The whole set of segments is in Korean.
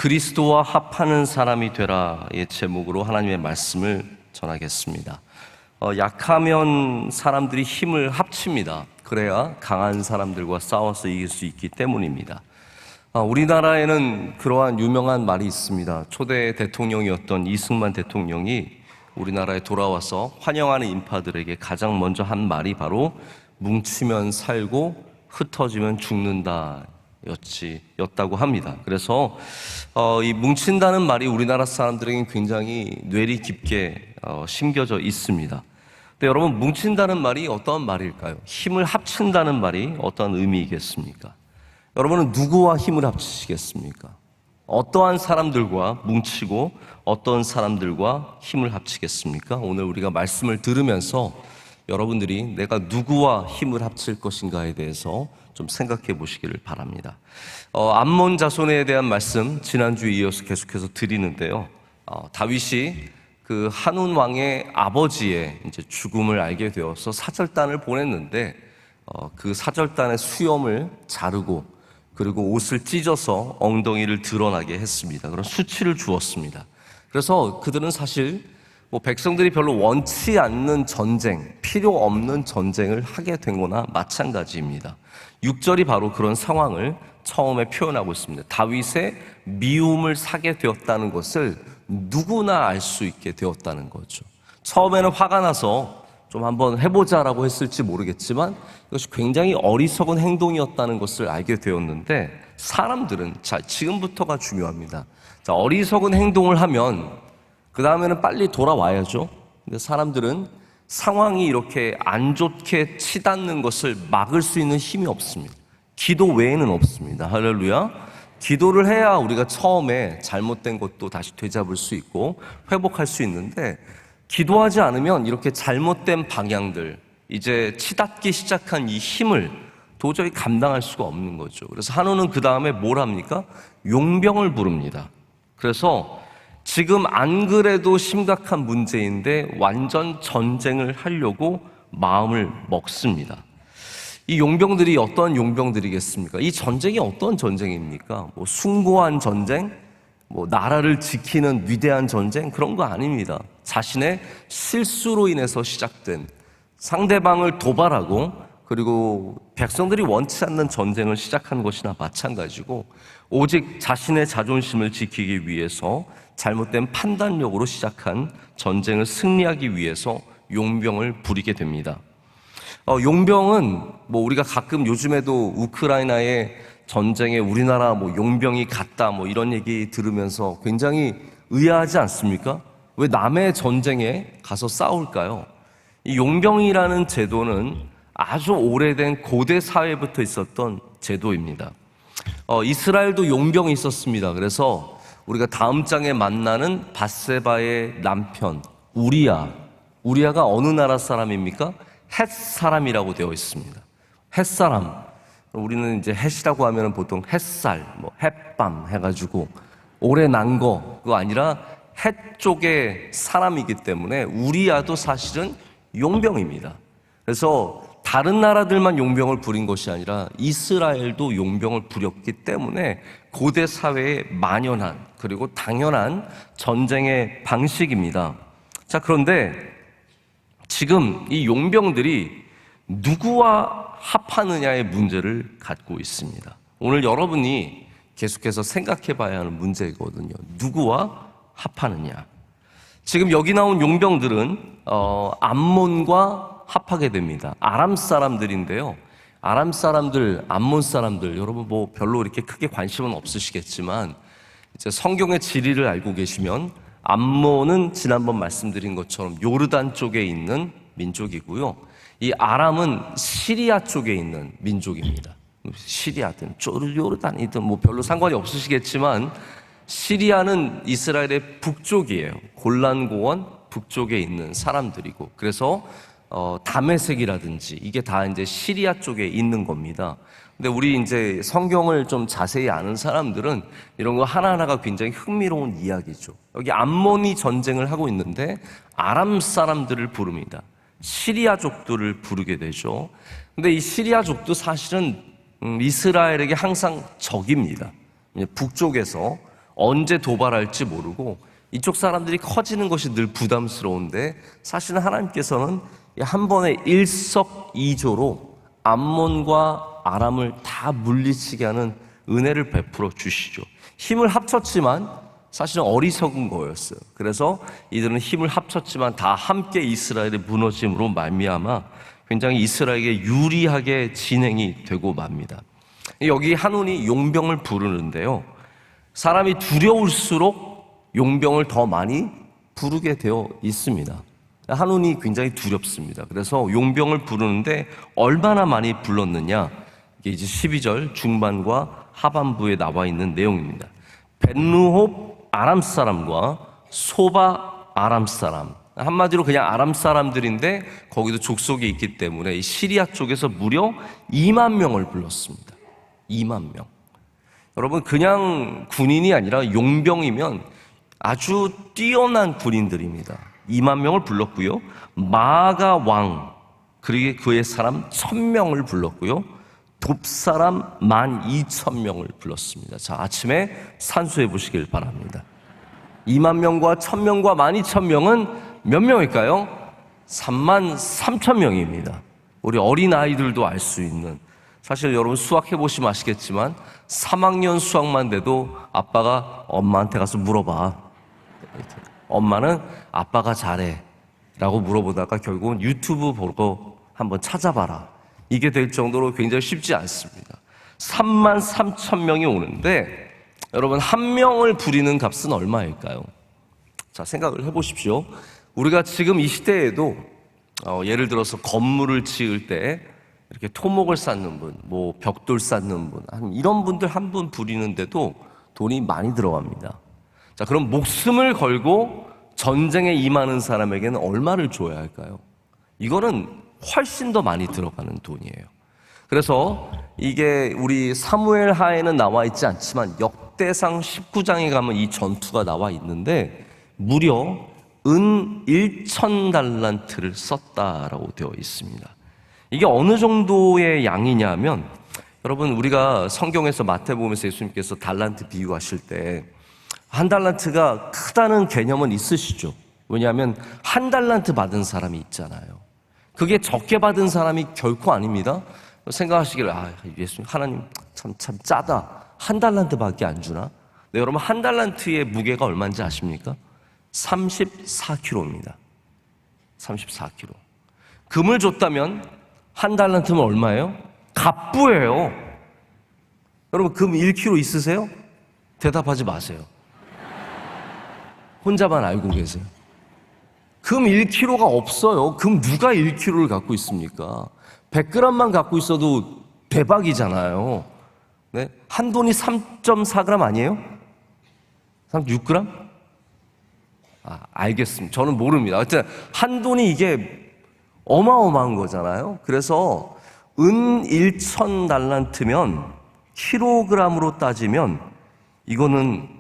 그리스도와 합하는 사람이 되라의 제목으로 하나님의 말씀을 전하겠습니다. 약하면 사람들이 힘을 합칩니다. 그래야 강한 사람들과 싸워서 이길 수 있기 때문입니다. 우리나라에는 그러한 유명한 말이 있습니다. 초대 대통령이었던 이승만 대통령이 우리나라에 돌아와서 환영하는 인파들에게 가장 먼저 한 말이 바로 뭉치면 살고 흩어지면 죽는다 였다고 합니다. 그래서 이 뭉친다는 말이 우리나라 사람들에게는 굉장히 뇌리 깊게 심겨져 있습니다. 근데 여러분, 뭉친다는 말이 어떠한 말일까요? 힘을 합친다는 말이 어떠한 의미이겠습니까? 여러분은 누구와 힘을 합치시겠습니까? 어떠한 사람들과 뭉치고 어떤 사람들과 힘을 합치겠습니까? 오늘 우리가 말씀을 들으면서 여러분들이 내가 누구와 힘을 합칠 것인가에 대해서 좀 생각해 보시기를 바랍니다. 암몬 자손에 대한 말씀 지난주에 이어서 계속해서 드리는데요. 다윗이 그 한운 왕의 아버지의 이제 죽음을 알게 되어서 사절단을 보냈는데 그 사절단의 수염을 자르고 그리고 옷을 찢어서 엉덩이를 드러나게 했습니다. 그런 수치를 주었습니다. 그래서 그들은 사실 백성들이 별로 원치 않는 전쟁, 필요 없는 전쟁을 하게 된 거나 마찬가지입니다. 6절이 바로 그런 상황을 처음에 표현하고 있습니다. 다윗의 미움을 사게 되었다는 것을 누구나 알 수 있게 되었다는 거죠. 처음에는 화가 나서 좀 한번 해보자라고 했을지 모르겠지만 이것이 굉장히 어리석은 행동이었다는 것을 알게 되었는데, 사람들은 지금부터가 중요합니다. 어리석은 행동을 하면 그 다음에는 빨리 돌아와야죠. 근데 사람들은 상황이 이렇게 안 좋게 치닫는 것을 막을 수 있는 힘이 없습니다. 기도 외에는 없습니다. 할렐루야. 기도를 해야 우리가 처음에 잘못된 것도 다시 되잡을 수 있고 회복할 수 있는데, 기도하지 않으면 이렇게 잘못된 방향들, 이제 치닫기 시작한 이 힘을 도저히 감당할 수가 없는 거죠. 그래서 한우는 그 다음에 뭘 합니까? 용병을 부릅니다. 그래서 지금 안 그래도 심각한 문제인데 완전 전쟁을 하려고 마음을 먹습니다. 이 용병들이 어떤 용병들이겠습니까? 이 전쟁이 어떤 전쟁입니까? 숭고한 전쟁? 나라를 지키는 위대한 전쟁? 그런 거 아닙니다. 자신의 실수로 인해서 시작된, 상대방을 도발하고 그리고 백성들이 원치 않는 전쟁을 시작한 것이나 마찬가지고, 오직 자신의 자존심을 지키기 위해서 잘못된 판단력으로 시작한 전쟁을 승리하기 위해서 용병을 부리게 됩니다. 용병은 우리가 가끔 요즘에도 우크라이나의 전쟁에 우리나라 용병이 갔다 이런 얘기 들으면서 굉장히 의아하지 않습니까? 왜 남의 전쟁에 가서 싸울까요? 이 용병이라는 제도는 아주 오래된 고대 사회부터 있었던 제도입니다. 이스라엘도 용병이 있었습니다. 그래서 우리가 다음 장에 만나는 밧세바의 남편 우리아가 어느 나라 사람입니까? 헷 사람이라고 되어 있습니다. 헷 사람. 우리는 이제 헷이라고 하면 보통 햇살, 햇밤 해가지고 오래 난 거, 그거 아니라 헷 쪽의 사람이기 때문에 우리아도 사실은 용병입니다. 그래서 다른 나라들만 용병을 부린 것이 아니라 이스라엘도 용병을 부렸기 때문에 고대 사회에 만연한, 그리고 당연한 전쟁의 방식입니다. 그런데 지금 이 용병들이 누구와 합하느냐의 문제를 갖고 있습니다. 오늘 여러분이 계속해서 생각해 봐야 하는 문제거든요. 누구와 합하느냐. 지금 여기 나온 용병들은 암몬과 합하게 됩니다. 아람 사람들인데요. 아람 사람들, 암몬 사람들, 여러분 별로 이렇게 크게 관심은 없으시겠지만 이제 성경의 지리를 알고 계시면 암몬은 지난번 말씀드린 것처럼 요르단 쪽에 있는 민족이고요. 이 아람은 시리아 쪽에 있는 민족입니다. 시리아든 요르단이든 별로 상관이 없으시겠지만 시리아는 이스라엘의 북쪽이에요. 골란고원 북쪽에 있는 사람들이고, 그래서 다메섹이라든지 이게 다 이제 시리아 쪽에 있는 겁니다. 근데 우리 이제 성경을 좀 자세히 아는 사람들은 이런 거 하나하나가 굉장히 흥미로운 이야기죠. 여기 암몬이 전쟁을 하고 있는데 아람 사람들을 부릅니다. 시리아족들을 부르게 되죠. 근데 이 시리아족도 사실은 이스라엘에게 항상 적입니다. 북쪽에서 언제 도발할지 모르고 이쪽 사람들이 커지는 것이 늘 부담스러운데 사실은 하나님께서는 한 번에 일석이조로 암몬과 아람을 다 물리치게 하는 은혜를 베풀어 주시죠. 힘을 합쳤지만 사실은 어리석은 거였어요. 그래서 이들은 힘을 합쳤지만 다 함께 이스라엘의 무너짐으로 말미암아 굉장히 이스라엘에게 유리하게 진행이 되고 맙니다. 여기 한운이 용병을 부르는데요, 사람이 두려울수록 용병을 더 많이 부르게 되어 있습니다. 한운이 굉장히 두렵습니다. 그래서 용병을 부르는데 얼마나 많이 불렀느냐, 이게 이제 12절 중반과 하반부에 나와 있는 내용입니다. 벳르홉 아람 사람과 소바 아람 사람, 한마디로 그냥 아람 사람들인데 거기도 족속이 있기 때문에 이 시리아 쪽에서 무려 2만 명을 불렀습니다. 2만 명. 여러분, 그냥 군인이 아니라 용병이면 아주 뛰어난 군인들입니다. 2만 명을 불렀고요, 마가 왕 그리고 그의 사람 1000명을 불렀고요, 돕사람 12,000명을 불렀습니다. 자, 아침에 산수해 보시길 바랍니다. 2만 명과 1000명과 12,000명은 몇 명일까요? 33,000명입니다. 우리 어린아이들도 알 수 있는, 사실 여러분 수학해 보시면 아시겠지만 3학년 수학만 돼도 아빠가 엄마한테 가서 물어봐. 엄마는 아빠가 잘해 라고 물어보다가 결국은 유튜브 보고 한번 찾아봐라, 이게 될 정도로 굉장히 쉽지 않습니다. 33,000명이 오는데 여러분, 한 명을 부리는 값은 얼마일까요? 자, 생각을 해보십시오. 우리가 지금 이 시대에도 예를 들어서 건물을 지을 때 이렇게 토목을 쌓는 분, 뭐 벽돌 쌓는 분, 이런 분들 한 분 부리는데도 돈이 많이 들어갑니다. 자, 그럼 목숨을 걸고 전쟁에 임하는 사람에게는 얼마를 줘야 할까요? 이거는 훨씬 더 많이 들어가는 돈이에요. 그래서 이게 우리 사무엘 하에는 나와 있지 않지만 역대상 19장에 가면 이 전투가 나와 있는데 무려 은 1,000달란트를 썼다라고 되어 있습니다. 이게 어느 정도의 양이냐면, 여러분 우리가 성경에서 마태복음에서 예수님께서 달란트 비유하실 때 한 달란트가 크다는 개념은 있으시죠? 왜냐하면 한 달란트 받은 사람이 있잖아요. 그게 적게 받은 사람이 결코 아닙니다. 생각하시기를, 예수님, 하나님 참 짜다, 한 달란트밖에 안 주나? 네, 여러분, 한 달란트의 무게가 얼마인지 아십니까? 34kg입니다. 34kg. 금을 줬다면 한 달란트면 얼마예요? 갑부예요. 여러분, 금 1kg 있으세요? 대답하지 마세요. 혼자만 알고 계세요. 금 1kg가 없어요. 금 누가 1kg를 갖고 있습니까? 100g만 갖고 있어도 대박이잖아요. 네? 한 돈이 3.4g 아니에요? 36g? 알겠습니다. 저는 모릅니다. 하여튼 한 돈이 이게 어마어마한 거잖아요. 그래서 은 1,000달란트면 킬로그램으로 따지면 이거는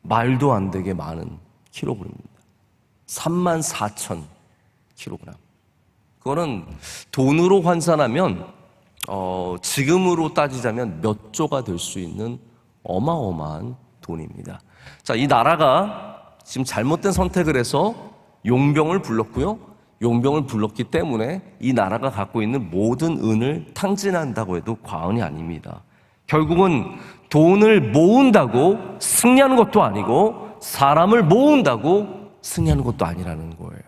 말도 안 되게 많은 킬로그램입니다. 34,000 킬로그램. 그거는 돈으로 환산하면 지금으로 따지자면 몇 조가 될 수 있는 어마어마한 돈입니다. 자, 이 나라가 지금 잘못된 선택을 해서 용병을 불렀고요, 용병을 불렀기 때문에 이 나라가 갖고 있는 모든 은을 탕진한다고 해도 과언이 아닙니다. 결국은 돈을 모은다고 승리하는 것도 아니고 사람을 모은다고 승리하는 것도 아니라는 거예요.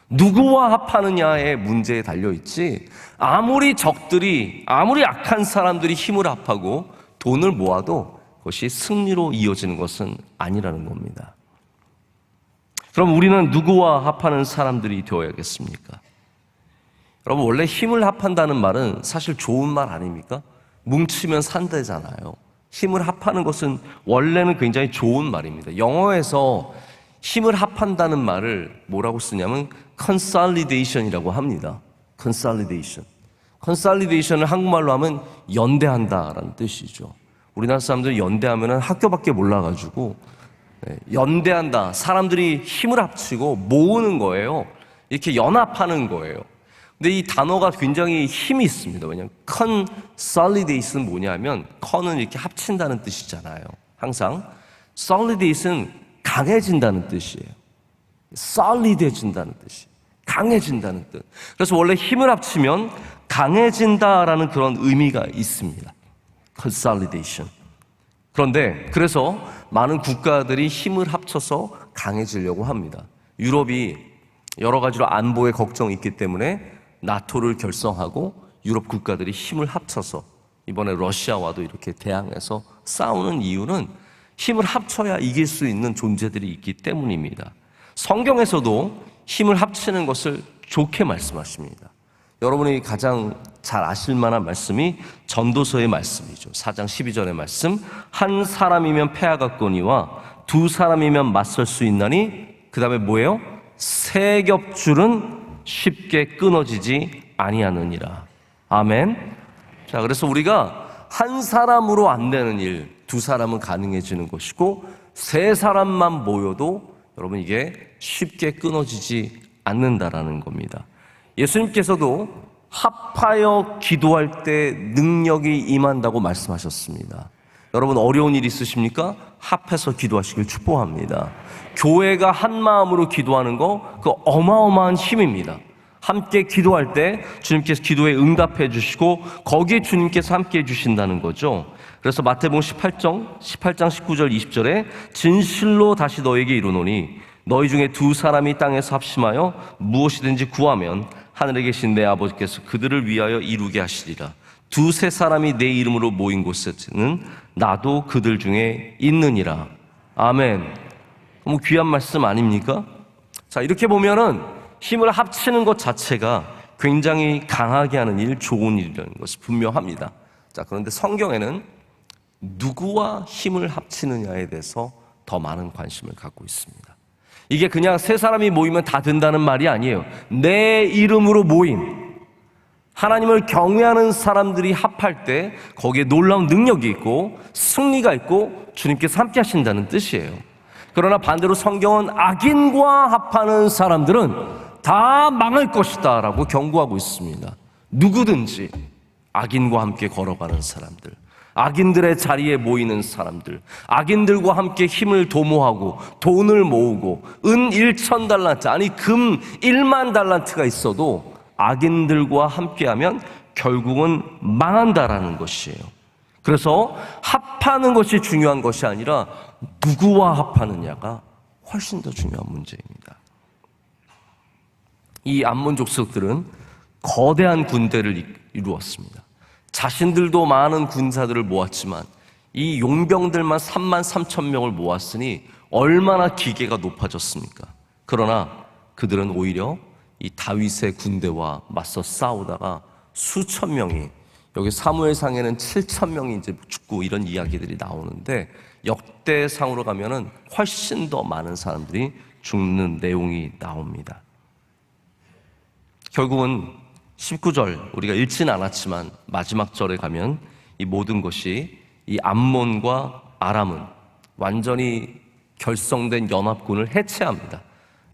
누구와 합하느냐의 문제에 달려있지, 아무리 적들이, 아무리 악한 사람들이 힘을 합하고 돈을 모아도 그것이 승리로 이어지는 것은 아니라는 겁니다. 그럼 우리는 누구와 합하는 사람들이 되어야겠습니까? 여러분, 원래 힘을 합한다는 말은 사실 좋은 말 아닙니까? 뭉치면 산대잖아요. 힘을 합하는 것은 원래는 굉장히 좋은 말입니다. 영어에서 힘을 합한다는 말을 뭐라고 쓰냐면 consolidation이라고 합니다. consolidation을 한국말로 하면 연대한다라는 뜻이죠. 우리나라 사람들이 연대하면 학교밖에 몰라가지고 연대한다, 사람들이 힘을 합치고 모으는 거예요. 이렇게 연합하는 거예요. 근데 이 단어가 굉장히 힘이 있습니다. 왜냐하면 consolidate는 뭐냐면 con은 이렇게 합친다는 뜻이잖아요. 항상 solidate는 강해진다는 뜻이에요. solid해진다는 뜻이에요. 강해진다는 뜻. 그래서 원래 힘을 합치면 강해진다라는 그런 의미가 있습니다. consolidation. 그런데 그래서 많은 국가들이 힘을 합쳐서 강해지려고 합니다. 유럽이 여러 가지로 안보에 걱정이 있기 때문에 나토를 결성하고 유럽 국가들이 힘을 합쳐서 이번에 러시아와도 이렇게 대항해서 싸우는 이유는 힘을 합쳐야 이길 수 있는 존재들이 있기 때문입니다. 성경에서도 힘을 합치는 것을 좋게 말씀하십니다. 여러분이 가장 잘 아실 만한 말씀이 전도서의 말씀이죠. 4장 12절의 말씀. 한 사람이면 패하겠거니와 두 사람이면 맞설 수 있나니, 그 다음에 뭐예요? 세 겹줄은 쉽게 끊어지지 아니하느니라. 아멘. 자, 그래서 우리가 한 사람으로 안 되는 일, 두 사람은 가능해지는 것이고, 세 사람만 모여도 여러분 이게 쉽게 끊어지지 않는다라는 겁니다. 예수님께서도 합하여 기도할 때 능력이 임한다고 말씀하셨습니다. 여러분 어려운 일 있으십니까? 합해서 기도하시길 축복합니다. 교회가 한 마음으로 기도하는 거, 그거 어마어마한 힘입니다. 함께 기도할 때 주님께서 기도에 응답해 주시고 거기에 주님께서 함께 해 주신다는 거죠. 그래서 마태복음 18장 19절 20절에 진실로 다시 너에게 이르노니 너희 중에 두 사람이 땅에서 합심하여 무엇이든지 구하면 하늘에 계신 내 아버지께서 그들을 위하여 이루게 하시리라. 두세 사람이 내 이름으로 모인 곳에는 나도 그들 중에 있느니라. 아멘. 너무 귀한 말씀 아닙니까? 자, 이렇게 보면은 힘을 합치는 것 자체가 굉장히 강하게 하는 일, 좋은 일이라는 것이 분명합니다. 자, 그런데 성경에는 누구와 힘을 합치느냐에 대해서 더 많은 관심을 갖고 있습니다. 이게 그냥 세 사람이 모이면 다 된다는 말이 아니에요. 내 이름으로 모인 하나님을 경외하는 사람들이 합할 때 거기에 놀라운 능력이 있고 승리가 있고 주님께서 함께 하신다는 뜻이에요. 그러나 반대로 성경은 악인과 합하는 사람들은 다 망할 것이다 라고 경고하고 있습니다. 누구든지 악인과 함께 걸어가는 사람들, 악인들의 자리에 모이는 사람들, 악인들과 함께 힘을 도모하고 돈을 모으고 은 1,000달란트, 아니 금 1만 달란트가 있어도 악인들과 함께하면 결국은 망한다라는 것이에요. 그래서 합하는 것이 중요한 것이 아니라 누구와 합하느냐가 훨씬 더 중요한 문제입니다. 이 암몬 족속들은 거대한 군대를 이루었습니다. 자신들도 많은 군사들을 모았지만 이 용병들만 33,000명을 모았으니 얼마나 기계가 높아졌습니까? 그러나 그들은 오히려 이 다윗의 군대와 맞서 싸우다가 수천 명이, 여기 사무엘상에는 7,000명이 이제 죽고 이런 이야기들이 나오는데 역대상으로 가면은 훨씬 더 많은 사람들이 죽는 내용이 나옵니다. 결국은 19절 우리가 읽지는 않았지만 마지막 절에 가면 이 모든 것이 이 암몬과 아람은 완전히 결성된 연합군을 해체합니다.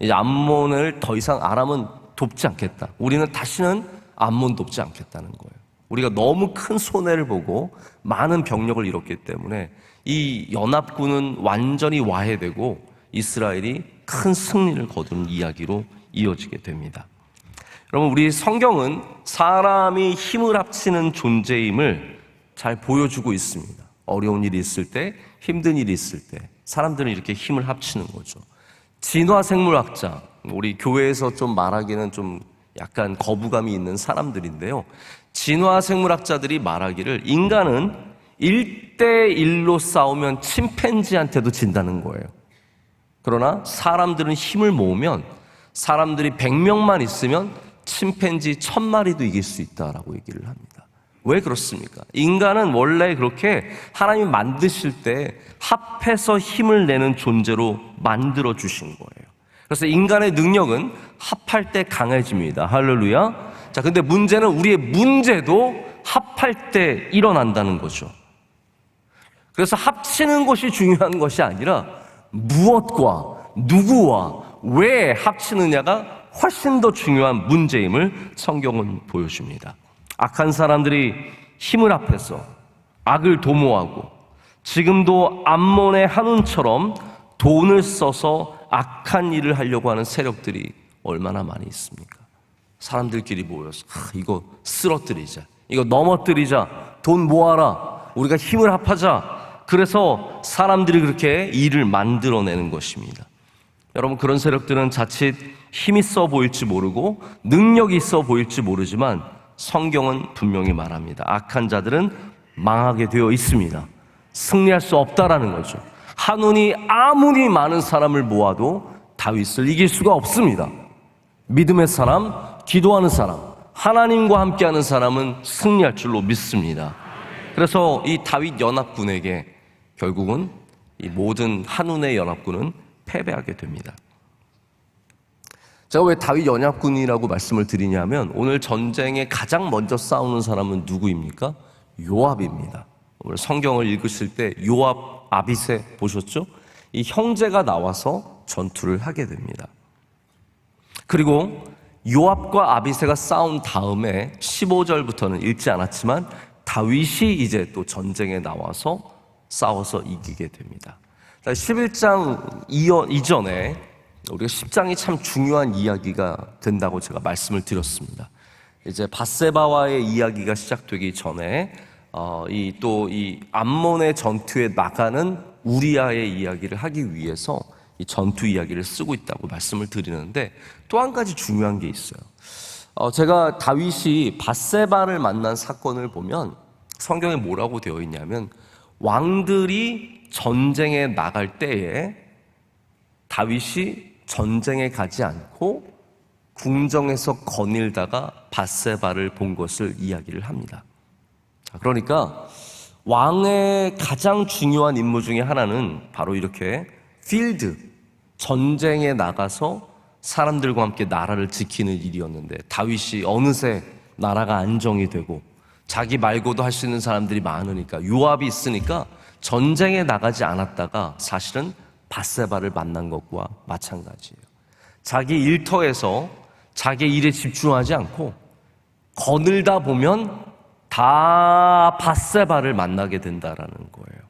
이제 암몬을 더 이상 아람은 돕지 않겠다. 우리는 다시는 암몬 돕지 않겠다는 거예요. 우리가 너무 큰 손해를 보고 많은 병력을 잃었기 때문에 이 연합군은 완전히 와해되고 이스라엘이 큰 승리를 거두는 이야기로 이어지게 됩니다. 여러분, 우리 성경은 사람이 힘을 합치는 존재임을 잘 보여주고 있습니다. 어려운 일이 있을 때, 힘든 일이 있을 때 사람들은 이렇게 힘을 합치는 거죠. 진화생물학자, 우리 교회에서 좀 말하기는 좀 약간 거부감이 있는 사람들인데요. 진화생물학자들이 말하기를 인간은 1대1로 싸우면 침팬지한테도 진다는 거예요. 그러나 사람들은 힘을 모으면 사람들이 100명만 있으면 침팬지 1000마리도 이길 수 있다라고 얘기를 합니다. 왜 그렇습니까? 인간은 원래 그렇게 하나님이 만드실 때 합해서 힘을 내는 존재로 만들어 주신 거예요. 그래서 인간의 능력은 합할 때 강해집니다. 할렐루야. 자, 근데 문제는 우리의 문제도 합할 때 일어난다는 거죠. 그래서 합치는 것이 중요한 것이 아니라 무엇과 누구와 왜 합치느냐가 훨씬 더 중요한 문제임을 성경은 보여줍니다. 악한 사람들이 힘을 합해서 악을 도모하고 지금도 암몬의 한운처럼 돈을 써서 악한 일을 하려고 하는 세력들이 얼마나 많이 있습니까? 사람들끼리 모여서 이거 쓰러뜨리자, 이거 넘어뜨리자, 돈 모아라, 우리가 힘을 합하자. 그래서 사람들이 그렇게 일을 만들어내는 것입니다. 여러분, 그런 세력들은 자칫 힘 있어 보일지 모르고 능력이 있어 보일지 모르지만 성경은 분명히 말합니다. 악한 자들은 망하게 되어 있습니다. 승리할 수 없다라는 거죠. 한운이 아무리 많은 사람을 모아도 다윗을 이길 수가 없습니다. 믿음의 사람, 기도하는 사람, 하나님과 함께하는 사람은 승리할 줄로 믿습니다. 그래서 이 다윗 연합군에게 결국은 이 모든 한운의 연합군은 패배하게 됩니다. 제가 왜 다윗 연합군이라고 말씀을 드리냐면, 오늘 전쟁에 가장 먼저 싸우는 사람은 누구입니까? 요압입니다. 오늘 성경을 읽으실 때 요압, 아비새 보셨죠? 이 형제가 나와서 전투를 하게 됩니다. 그리고 요압과 아비새가 싸운 다음에 15절부터는 읽지 않았지만 다윗이 이제 또 전쟁에 나와서 싸워서 이기게 됩니다. 11장 이전에 우리가 10장이 참 중요한 이야기가 된다고 제가 말씀을 드렸습니다. 이제 밧세바와의 이야기가 시작되기 전에 이 암몬의 전투에 나가는 우리아의 이야기를 하기 위해서 이 전투 이야기를 쓰고 있다고 말씀을 드리는데, 또 한 가지 중요한 게 있어요. 제가 다윗이 밧세바를 만난 사건을 보면 성경에 뭐라고 되어 있냐면, 왕들이 전쟁에 나갈 때에 다윗이 전쟁에 가지 않고 궁정에서 거닐다가 밧세바를 본 것을 이야기를 합니다. 그러니까 왕의 가장 중요한 임무 중에 하나는 바로 이렇게 필드, 전쟁에 나가서 사람들과 함께 나라를 지키는 일이었는데, 다윗이 어느새 나라가 안정이 되고 자기 말고도 할 수 있는 사람들이 많으니까, 요압이 있으니까 전쟁에 나가지 않았다가 사실은 밧세바를 만난 것과 마찬가지예요. 자기 일터에서 자기 일에 집중하지 않고 거늘다 보면 다 밧세바를 만나게 된다라는 거예요.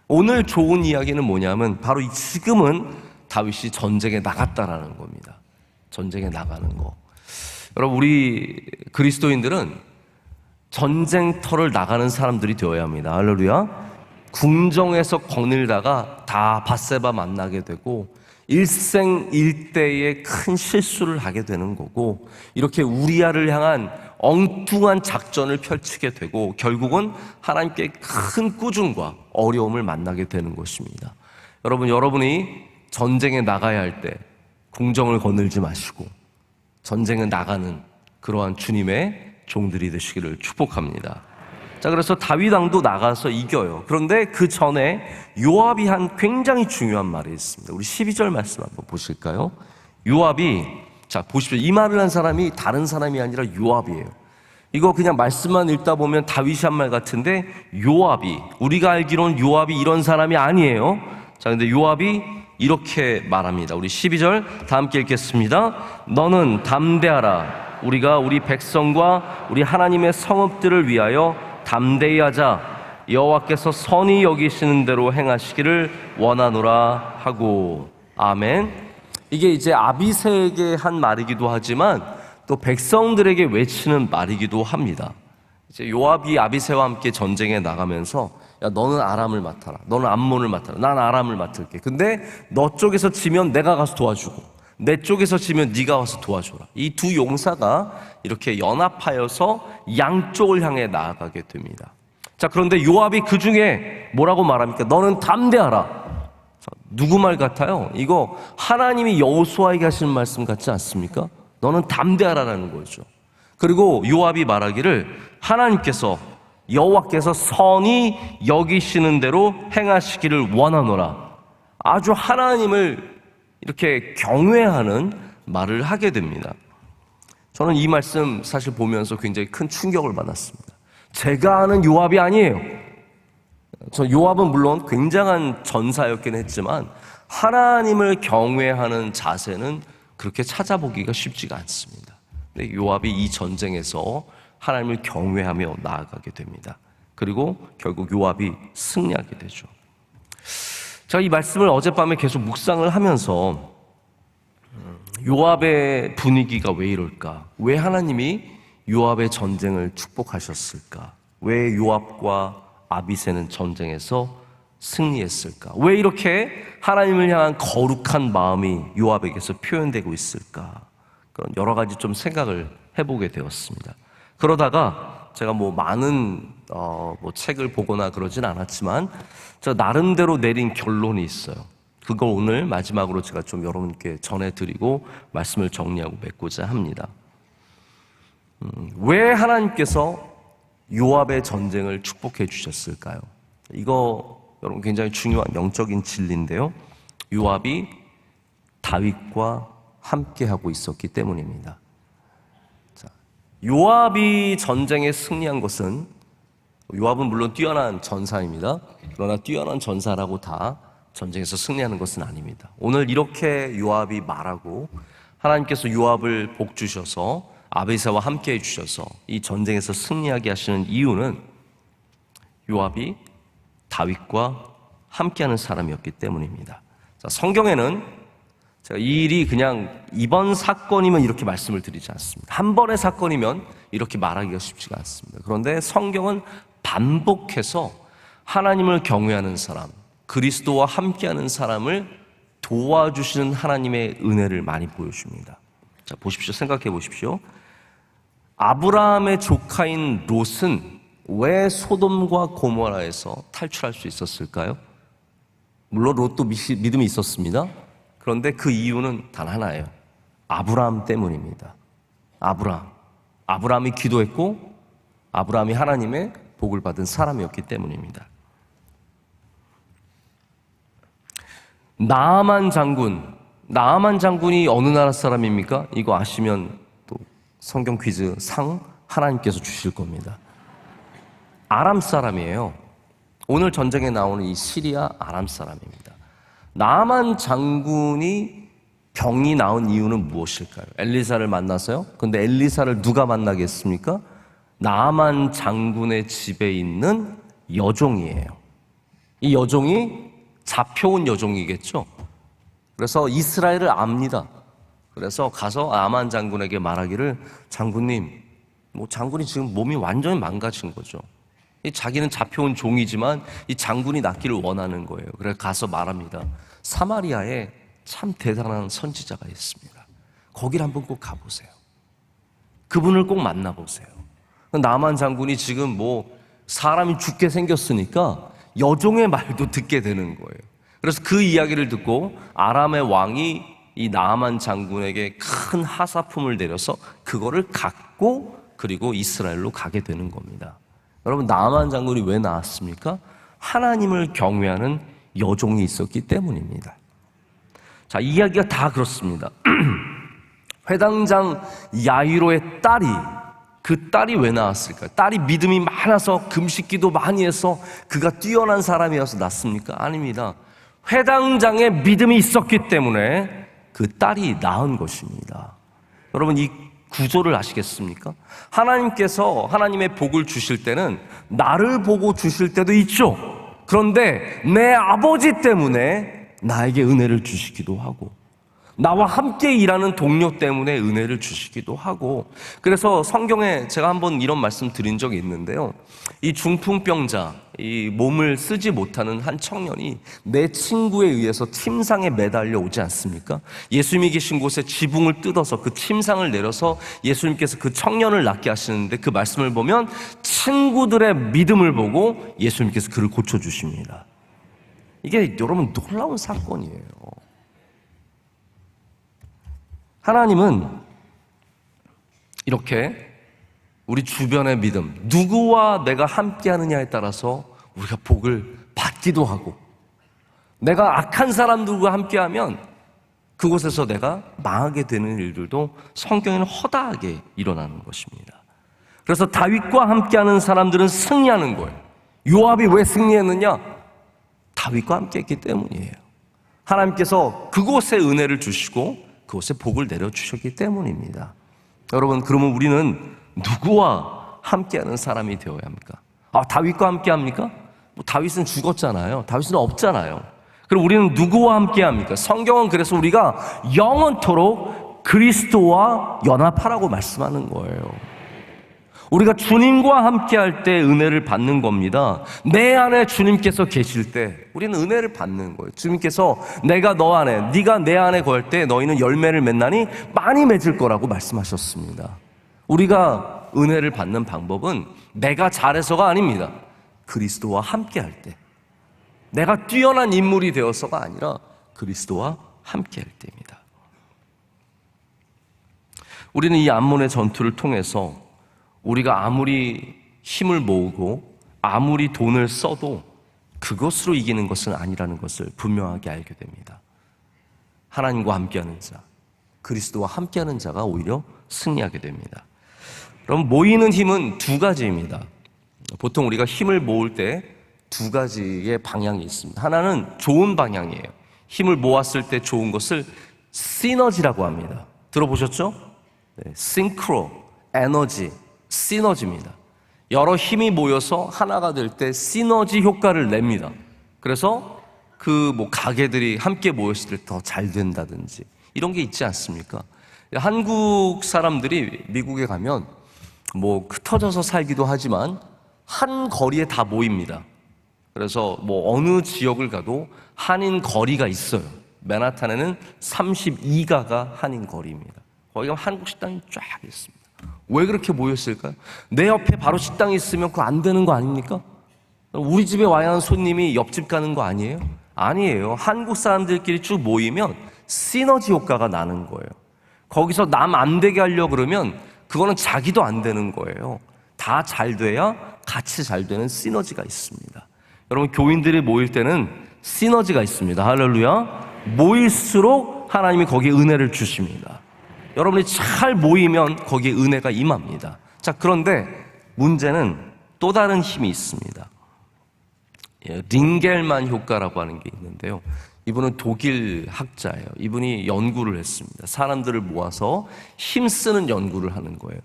오늘 좋은 이야기는 뭐냐면 바로 지금은 다윗이 전쟁에 나갔다라는 겁니다. 전쟁에 나가는 거. 여러분, 우리 그리스도인들은 전쟁터를 나가는 사람들이 되어야 합니다. 할렐루야. 궁정에서 거닐다가 다 밧세바 만나게 되고 일생일대의 큰 실수를 하게 되는 거고, 이렇게 우리아를 향한 엉뚱한 작전을 펼치게 되고 결국은 하나님께 큰 꾸중과 어려움을 만나게 되는 것입니다. 여러분이 전쟁에 나가야 할 때 궁정을 거늘지 마시고 전쟁에 나가는 그러한 주님의 종들이 되시기를 축복합니다. 자, 그래서 다윗 왕도 나가서 이겨요. 그런데 그 전에 요압이 한 굉장히 중요한 말이 있습니다. 우리 12절 말씀 한번 보실까요? 요압이, 자 보십시오. 이 말을 한 사람이 다른 사람이 아니라 요압이에요. 이거 그냥 말씀만 읽다 보면 다윗이 한 말 같은데, 요압이, 우리가 알기로는 요압이 이런 사람이 아니에요. 자, 근데 요압이 이렇게 말합니다. 우리 12절 다 함께 읽겠습니다. 너는 담대하라. 우리가 우리 백성과 우리 하나님의 성읍들을 위하여 담대히 하자. 여호와께서 선히 여기시는 대로 행하시기를 원하노라 하고. 아멘. 이게 이제 아비새에게 한 말이기도 하지만 또 백성들에게 외치는 말이기도 합니다. 이제 요압이 아비새와 함께 전쟁에 나가면서, 야, 너는 아람을 맡아라, 너는 암몬을 맡아라, 난 아람을 맡을게. 근데 너 쪽에서 지면 내가 가서 도와주고 내 쪽에서 지면 네가 와서 도와줘라. 이 두 용사가 이렇게 연합하여서 양쪽을 향해 나아가게 됩니다. 자, 그런데 요압이 그 중에 뭐라고 말합니까? 너는 담대하라. 자, 누구 말 같아요? 이거 하나님이 여호수아에게 하시는 말씀 같지 않습니까? 너는 담대하라라는 거죠. 그리고 요압이 말하기를 하나님께서, 여호와께서 선히 여기시는 대로 행하시기를 원하노라. 아주 하나님을 이렇게 경외하는 말을 하게 됩니다. 저는 이 말씀 사실 보면서 굉장히 큰 충격을 받았습니다. 제가 아는 요압이 아니에요. 저 요압은 물론 굉장한 전사였긴 했지만 하나님을 경외하는 자세는 그렇게 찾아보기가 쉽지가 않습니다. 근데 요압이 이 전쟁에서 하나님을 경외하며 나아가게 됩니다. 그리고 결국 요압이 승리하게 되죠. 제가 이 말씀을 어젯밤에 계속 묵상을 하면서 요압의 분위기가 왜 이럴까? 왜 하나님이 요압의 전쟁을 축복하셨을까? 왜 요압과 아비새는 전쟁에서 승리했을까? 왜 이렇게 하나님을 향한 거룩한 마음이 요압에게서 표현되고 있을까? 그런 여러 가지 좀 생각을 해보게 되었습니다. 그러다가 제가 많은 책을 보거나 그러진 않았지만 저 나름대로 내린 결론이 있어요. 그걸 오늘 마지막으로 제가 좀 여러분께 전해드리고 말씀을 정리하고 맺고자 합니다. 왜 하나님께서 요압의 전쟁을 축복해 주셨을까요? 이거 여러분 굉장히 중요한 영적인 진리인데요. 요압이 다윗과 함께하고 있었기 때문입니다. 자, 요압이 전쟁에 승리한 것은, 요압은 물론 뛰어난 전사입니다. 그러나 뛰어난 전사라고 다 전쟁에서 승리하는 것은 아닙니다. 오늘 이렇게 요압이 말하고 하나님께서 요압을 복 주셔서 아비새와 함께 해주셔서 이 전쟁에서 승리하게 하시는 이유는 요압이 다윗과 함께하는 사람이었기 때문입니다. 자, 성경에는 제가 이 일이 그냥 이번 사건이면 이렇게 말씀을 드리지 않습니다. 한 번의 사건이면 이렇게 말하기가 쉽지가 않습니다. 그런데 성경은 반복해서 하나님을 경외하는 사람, 그리스도와 함께하는 사람을 도와주시는 하나님의 은혜를 많이 보여줍니다. 자, 보십시오. 생각해 보십시오. 아브라함의 조카인 롯은 왜 소돔과 고모라에서 탈출할 수 있었을까요? 물론 롯도 믿음이 있었습니다. 그런데 그 이유는 단 하나예요. 아브라함 때문입니다. 아브라함이 기도했고 아브라함이 하나님의 복을 받은 사람이었기 때문입니다. 나아만 장군이 어느 나라 사람입니까? 이거 아시면 또 성경 퀴즈 상 하나님께서 주실 겁니다. 아람 사람이에요. 오늘 전쟁에 나오는 이 시리아 아람 사람입니다. 나아만 장군이 병이 나은 이유는 무엇일까요? 엘리사를 만나서요? 근데 엘리사를 누가 만나겠습니까? 나아만 장군의 집에 있는 여종이에요. 이 여종이 잡혀온 여종이겠죠. 그래서 이스라엘을 압니다. 그래서 가서 나아만 장군에게 말하기를, 장군님, 장군이 지금 몸이 완전히 망가진 거죠. 자기는 잡혀온 종이지만 이 장군이 낫기를 원하는 거예요. 그래서 가서 말합니다. 사마리아에 참 대단한 선지자가 있습니다. 거기를 한번 꼭 가보세요. 그분을 꼭 만나보세요. 나아만 장군이 지금 사람이 죽게 생겼으니까 여종의 말도 듣게 되는 거예요. 그래서 그 이야기를 듣고 아람의 왕이 이 나아만 장군에게 큰 하사품을 내려서 그거를 갖고 그리고 이스라엘로 가게 되는 겁니다. 여러분, 나아만 장군이 왜 나왔습니까? 하나님을 경외하는 여종이 있었기 때문입니다. 자, 이야기가 다 그렇습니다. 회당장 야이로의 딸이, 그 딸이 왜 나왔을까요? 딸이 믿음이 많아서 금식기도 많이 해서 그가 뛰어난 사람이어서 낳습니까? 아닙니다. 회당장의 믿음이 있었기 때문에 그 딸이 낳은 것입니다. 여러분, 이 구조를 아시겠습니까? 하나님께서 하나님의 복을 주실 때는 나를 보고 주실 때도 있죠. 그런데 내 아버지 때문에 나에게 은혜를 주시기도 하고, 나와 함께 일하는 동료 때문에 은혜를 주시기도 하고, 그래서 성경에 제가 한번 이런 말씀 드린 적이 있는데요. 이 중풍병자, 이 몸을 쓰지 못하는 한 청년이 내 친구에 의해서 침상에 매달려 오지 않습니까? 예수님이 계신 곳에 지붕을 뜯어서 그 침상을 내려서 예수님께서 그 청년을 낫게 하시는데, 그 말씀을 보면 친구들의 믿음을 보고 예수님께서 그를 고쳐주십니다. 이게 여러분 놀라운 사건이에요. 하나님은 이렇게 우리 주변의 믿음, 누구와 내가 함께 하느냐에 따라서 우리가 복을 받기도 하고, 내가 악한 사람들과 함께 하면 그곳에서 내가 망하게 되는 일들도 성경에는 허다하게 일어나는 것입니다. 그래서 다윗과 함께 하는 사람들은 승리하는 거예요. 요압이 왜 승리했느냐? 다윗과 함께 했기 때문이에요. 하나님께서 그곳에 은혜를 주시고 그곳에 복을 내려주셨기 때문입니다. 여러분, 그러면 우리는 누구와 함께하는 사람이 되어야 합니까? 다윗과 함께합니까? 다윗은 죽었잖아요. 다윗은 없잖아요. 그럼 우리는 누구와 함께 합니까? 성경은 그래서 우리가 영원토록 그리스도와 연합하라고 말씀하는 거예요. 우리가 주님과 함께 할 때 은혜를 받는 겁니다. 내 안에 주님께서 계실 때 우리는 은혜를 받는 거예요. 주님께서 내가 너 안에, 네가 내 안에 거할 때 너희는 열매를 맺나니 많이 맺을 거라고 말씀하셨습니다. 우리가 은혜를 받는 방법은 내가 잘해서가 아닙니다. 그리스도와 함께 할 때, 내가 뛰어난 인물이 되어서가 아니라 그리스도와 함께 할 때입니다. 우리는 이 암몬의 전투를 통해서 우리가 아무리 힘을 모으고 아무리 돈을 써도 그것으로 이기는 것은 아니라는 것을 분명하게 알게 됩니다. 하나님과 함께하는 자, 그리스도와 함께하는 자가 오히려 승리하게 됩니다. 그럼 모이는 힘은 두 가지입니다. 보통 우리가 힘을 모을 때 두 가지의 방향이 있습니다. 하나는 좋은 방향이에요. 힘을 모았을 때 좋은 것을 시너지라고 합니다. 들어보셨죠? 네, 싱크로, 에너지, 시너지입니다. 여러 힘이 모여서 하나가 될 때 시너지 효과를 냅니다. 그래서 가게들이 함께 모였을 때 더 잘 된다든지 이런 게 있지 않습니까? 한국 사람들이 미국에 가면 흩어져서 살기도 하지만 한 거리에 다 모입니다. 그래서 어느 지역을 가도 한인 거리가 있어요. 맨하탄에는 32가가 한인 거리입니다. 거기 가면 한국 식당이 쫙 있습니다. 왜 그렇게 모였을까요? 내 옆에 바로 식당이 있으면 그거 안 되는 거 아닙니까? 우리 집에 와야 하는 손님이 옆집 가는 거 아니에요? 아니에요. 한국 사람들끼리 쭉 모이면 시너지 효과가 나는 거예요. 거기서 남 안 되게 하려고 그러면 그거는 자기도 안 되는 거예요. 다 잘 돼야 같이 잘 되는 시너지가 있습니다. 여러분, 교인들이 모일 때는 시너지가 있습니다. 할렐루야. 모일수록 하나님이 거기에 은혜를 주십니다. 여러분이 잘 모이면 거기에 은혜가 임합니다. 자, 그런데 문제는 또 다른 힘이 있습니다. 링겔만 효과라고 하는 게 있는데요. 이분은 독일 학자예요. 이분이 연구를 했습니다. 사람들을 모아서 힘쓰는 연구를 하는 거예요.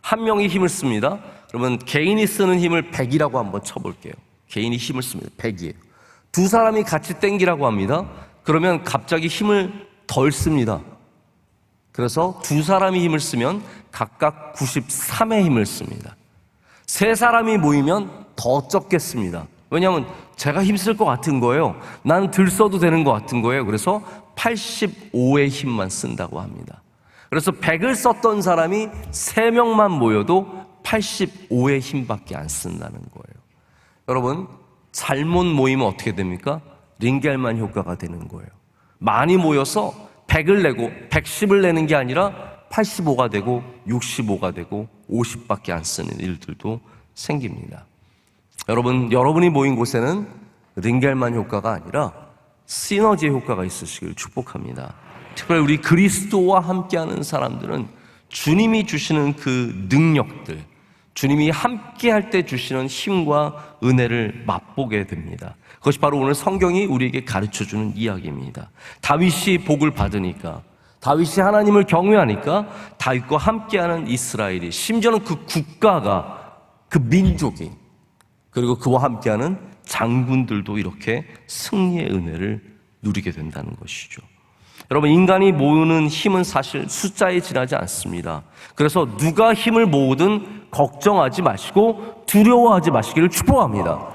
한 명이 힘을 씁니다. 그러면 개인이 쓰는 힘을 100이라고 한번 쳐볼게요. 개인이 힘을 씁니다. 100이에요. 두 사람이 같이 땡기라고 합니다. 그러면 갑자기 힘을 덜 씁니다. 그래서 두 사람이 힘을 쓰면 각각 93의 힘을 씁니다. 세 사람이 모이면 더 적게 씁니다. 왜냐하면 제가 힘쓸 것 같은 거예요. 나는 덜 써도 되는 것 같은 거예요. 그래서 85의 힘만 쓴다고 합니다. 그래서 100을 썼던 사람이 3명만 모여도 85의 힘밖에 안 쓴다는 거예요. 여러분, 잘못 모이면 어떻게 됩니까? 링겔만 효과가 되는 거예요. 많이 모여서 100을 내고 110을 내는 게 아니라 85가 되고 65가 되고 50밖에 안 쓰는 일들도 생깁니다. 여러분이 모인 곳에는 링겔만 효과가 아니라 시너지 효과가 있으시길 축복합니다. 특별히 우리 그리스도와 함께하는 사람들은 주님이 주시는 그 능력들, 주님이 함께할 때 주시는 힘과 은혜를 맛보게 됩니다. 그것이 바로 오늘 성경이 우리에게 가르쳐주는 이야기입니다. 다윗이 복을 받으니까, 다윗이 하나님을 경외하니까 다윗과 함께하는 이스라엘이, 심지어는 그 국가가, 그 민족이, 그리고 그와 함께하는 장군들도 이렇게 승리의 은혜를 누리게 된다는 것이죠. 여러분, 인간이 모으는 힘은 사실 숫자에 지나지 않습니다. 그래서 누가 힘을 모으든 걱정하지 마시고 두려워하지 마시기를 축복합니다.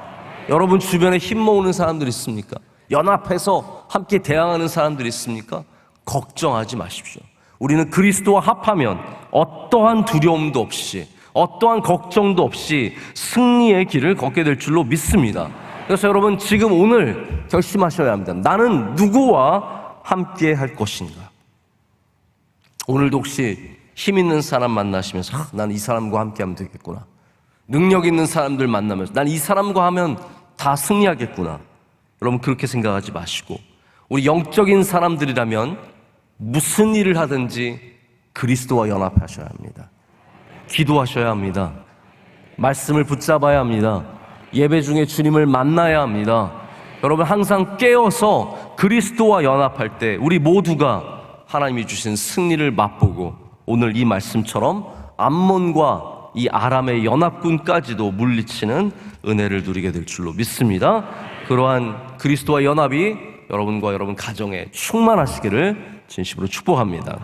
여러분 주변에 힘 모으는 사람들 있습니까? 연합해서 함께 대항하는 사람들 있습니까? 걱정하지 마십시오. 우리는 그리스도와 합하면 어떠한 두려움도 없이, 어떠한 걱정도 없이 승리의 길을 걷게 될 줄로 믿습니다. 그래서 여러분, 지금 오늘 결심하셔야 합니다. 나는 누구와 함께 할 것인가? 오늘도 혹시 힘 있는 사람 만나시면서 난 이 사람과 함께 하면 되겠구나, 능력 있는 사람들 만나면서 난 이 사람과 하면 다 승리하겠구나, 여러분 그렇게 생각하지 마시고, 우리 영적인 사람들이라면 무슨 일을 하든지 그리스도와 연합하셔야 합니다. 기도하셔야 합니다. 말씀을 붙잡아야 합니다. 예배 중에 주님을 만나야 합니다. 여러분, 항상 깨어서 그리스도와 연합할 때 우리 모두가 하나님이 주신 승리를 맛보고 오늘 이 말씀처럼 암몬과 이 아람의 연합군까지도 물리치는 은혜를 누리게 될 줄로 믿습니다. 그러한 그리스도와 연합이 여러분과 여러분 가정에 충만하시기를 진심으로 축복합니다.